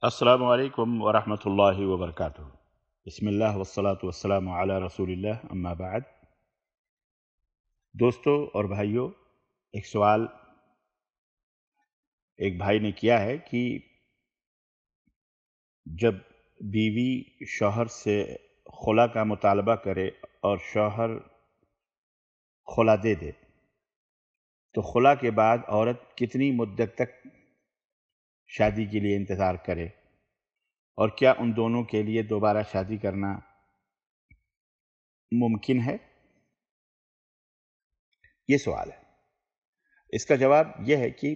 السلام علیکم ورحمۃ اللہ وبرکاتہ۔ بسم اللہ والصلاة والسلام علی رسول اللہ، اما بعد۔ دوستو اور بھائیوں، ایک سوال ایک بھائی نے کیا ہے کہ جب بیوی شوہر سے خلا کا مطالبہ کرے اور شوہر خلا دے دے تو خلا کے بعد عورت کتنی مدت تک شادی کے لیے انتظار کرے، اور کیا ان دونوں کے لیے دوبارہ شادی کرنا ممکن ہے؟ یہ سوال ہے۔ اس کا جواب یہ ہے کہ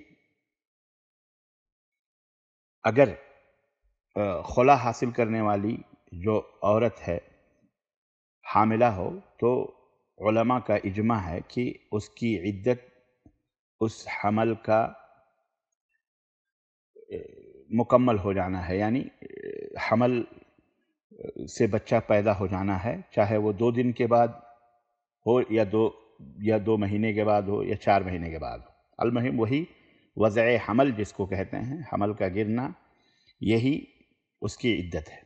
اگر خلا حاصل کرنے والی جو عورت ہے حاملہ ہو تو علماء کا اجماع ہے کہ اس کی عدت اس حمل کا مکمل ہو جانا ہے، یعنی حمل سے بچہ پیدا ہو جانا ہے، چاہے وہ 2 دن کے بعد ہو یا 2 مہینے کے بعد ہو یا 4 مہینے کے بعد ہو۔ المہم وہی وضع حمل جس کو کہتے ہیں، حمل کا گرنا، یہی اس کی عدت ہے۔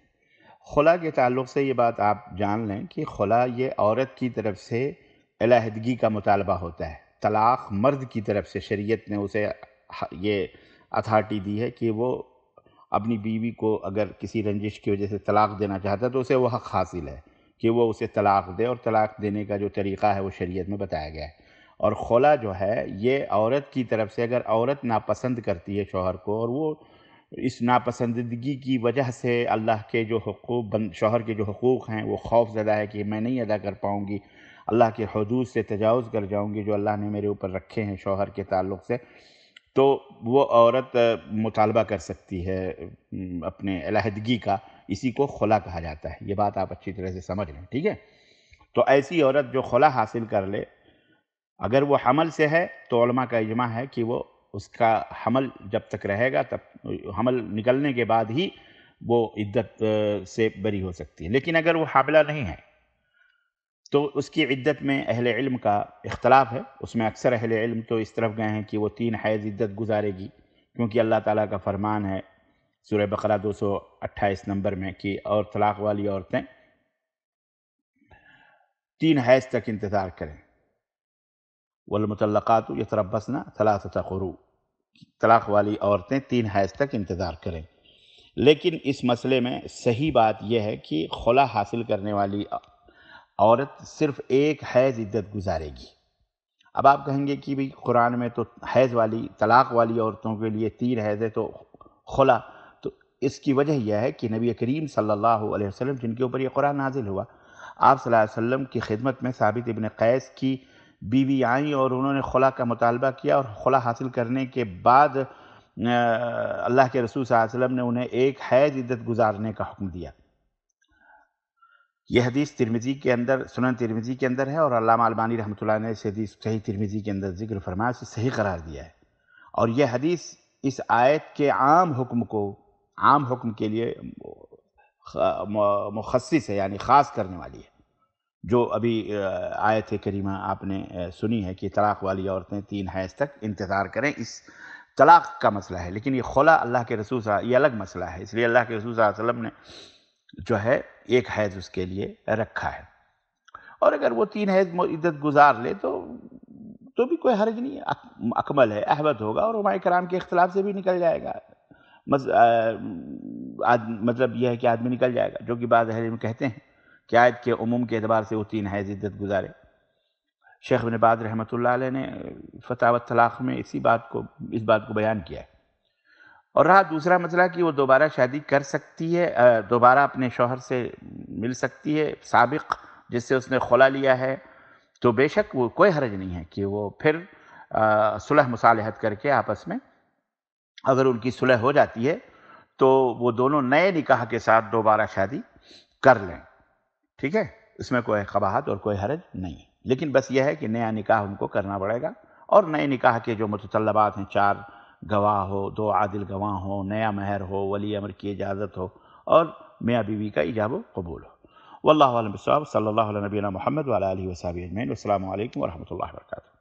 خلا کے تعلق سے یہ بات آپ جان لیں کہ خلا یہ عورت کی طرف سے علیحدگی کا مطالبہ ہوتا ہے۔ طلاق مرد کی طرف سے شریعت نے اسے یہ اتھارٹی دی ہے کہ وہ اپنی بیوی کو اگر کسی رنجش کی وجہ سے طلاق دینا چاہتا ہے تو اسے وہ حق حاصل ہے کہ وہ اسے طلاق دے، اور طلاق دینے کا جو طریقہ ہے وہ شریعت میں بتایا گیا ہے۔ اور خلا جو ہے یہ عورت کی طرف سے، اگر عورت ناپسند کرتی ہے شوہر کو اور وہ اس ناپسندگی کی وجہ سے اللہ کے جو حقوق شوہر کے جو حقوق ہیں وہ خوف زدہ ہے کہ میں نہیں ادا کر پاؤں گی، اللہ کے حدود سے تجاوز کر جاؤں گی جو اللہ نے میرے اوپر رکھے ہیں شوہر کے تعلق سے، تو وہ عورت مطالبہ کر سکتی ہے اپنے علیحدگی کا۔ اسی کو خلا کہا جاتا ہے۔ یہ بات آپ اچھی طرح سے سمجھ لیں، ٹھیک ہے؟ تو ایسی عورت جو خلا حاصل کر لے، اگر وہ حمل سے ہے تو علماء کا اجماع ہے کہ وہ اس کا حمل جب تک رہے گا تب حمل نکلنے کے بعد ہی وہ عدت سے بری ہو سکتی ہے۔ لیکن اگر وہ حاملہ نہیں ہے تو اس کی عدت میں اہل علم کا اختلاف ہے۔ اس میں اکثر اہل علم تو اس طرف گئے ہیں کہ وہ 3 حیض عدت گزارے گی، کیونکہ اللہ تعالیٰ کا فرمان ہے سورہ بقرہ 228 نمبر میں کہ اور طلاق والی عورتیں 3 حیض تک انتظار کریں۔ والمطلقات یتربصن 3 قروء، طلاق والی عورتیں 3 حیض تک انتظار کریں۔ لیکن اس مسئلے میں صحیح بات یہ ہے کہ خلا حاصل کرنے والی عورت صرف 1 حیض عدت گزارے گی۔ اب آپ کہیں گے کہ بھئی قرآن میں تو حیض والی طلاق والی عورتوں کے لیے 3 حیض ہے تو خلا، تو اس کی وجہ یہ ہے کہ نبی کریم صلی اللہ علیہ وسلم جن کے اوپر یہ قرآن نازل ہوا، آپ صلی اللہ علیہ وسلم کی خدمت میں ثابت ابن قیس کی بیوی آئیں اور انہوں نے خلا کا مطالبہ کیا، اور خلا حاصل کرنے کے بعد اللہ کے رسول صلی اللہ علیہ وسلم نے انہیں 1 حیض عدت گزارنے کا حکم دیا۔ یہ حدیث ترمذی کے اندر، سنن ترمذی کے اندر ہے، اور علامہ البانی رحمۃ اللہ نے اس حدیث صحیح ترمذی کے اندر ذکر فرمایا، اسے صحیح قرار دیا ہے۔ اور یہ حدیث اس آیت کے عام حکم کے لیے مخصص ہے، یعنی خاص کرنے والی ہے۔ جو ابھی آیت کریمہ آپ نے سنی ہے کہ طلاق والی عورتیں 3 حیض تک انتظار کریں، اس طلاق کا مسئلہ ہے۔ لیکن یہ خلا اللہ کے رسول یہ الگ مسئلہ ہے، اس لیے اللہ کے رسول صلی اللہ علیہ وسلم نے جو ہے 1 حیض اس کے لیے رکھا ہے۔ اور اگر وہ 3 حیض عدت گزار لے تو بھی کوئی حرج نہیں ہے، اکمل ہے، احوط ہوگا، اور علماء کرام کے اختلاف سے بھی نکل جائے گا۔ مطلب یہ ہے کہ آدمی نکل جائے گا، جو کہ بعض اہل علم کہتے ہیں کہ آیت کے عموم کے اعتبار سے وہ 3 حیض عدت گزارے۔ شیخ ابن باز رحمۃ اللہ علیہ نے فتاوی طلاق میں اس بات کو بیان کیا ہے۔ اور رہا دوسرا مسئلہ کہ وہ دوبارہ شادی کر سکتی ہے، دوبارہ اپنے شوہر سے مل سکتی ہے سابق جس سے اس نے خلا لیا ہے، تو بے شک وہ کوئی حرج نہیں ہے کہ وہ پھر صلح مصالحت کر کے آپس میں اگر ان کی صلح ہو جاتی ہے تو وہ دونوں نئے نکاح کے ساتھ دوبارہ شادی کر لیں، ٹھیک ہے؟ اس میں کوئی قباحت اور کوئی حرج نہیں ہے۔ لیکن بس یہ ہے کہ نیا نکاح ان کو کرنا پڑے گا، اور نئے نکاح کے جو متطلبات ہیں، 4 گواہ ہو، 2 عادل گواہ ہو، نیا مہر ہو، ولی امر کی اجازت ہو، اور میاں بیوی کا ایجاب و قبول ہو۔ واللہ اعلم بالصواب۔ صلی اللہ علیہ نبینا محمد وعلی آلہ وصحبہ اجمعین۔ والسلام علیکم ورحمۃ اللہ وبرکاتہ۔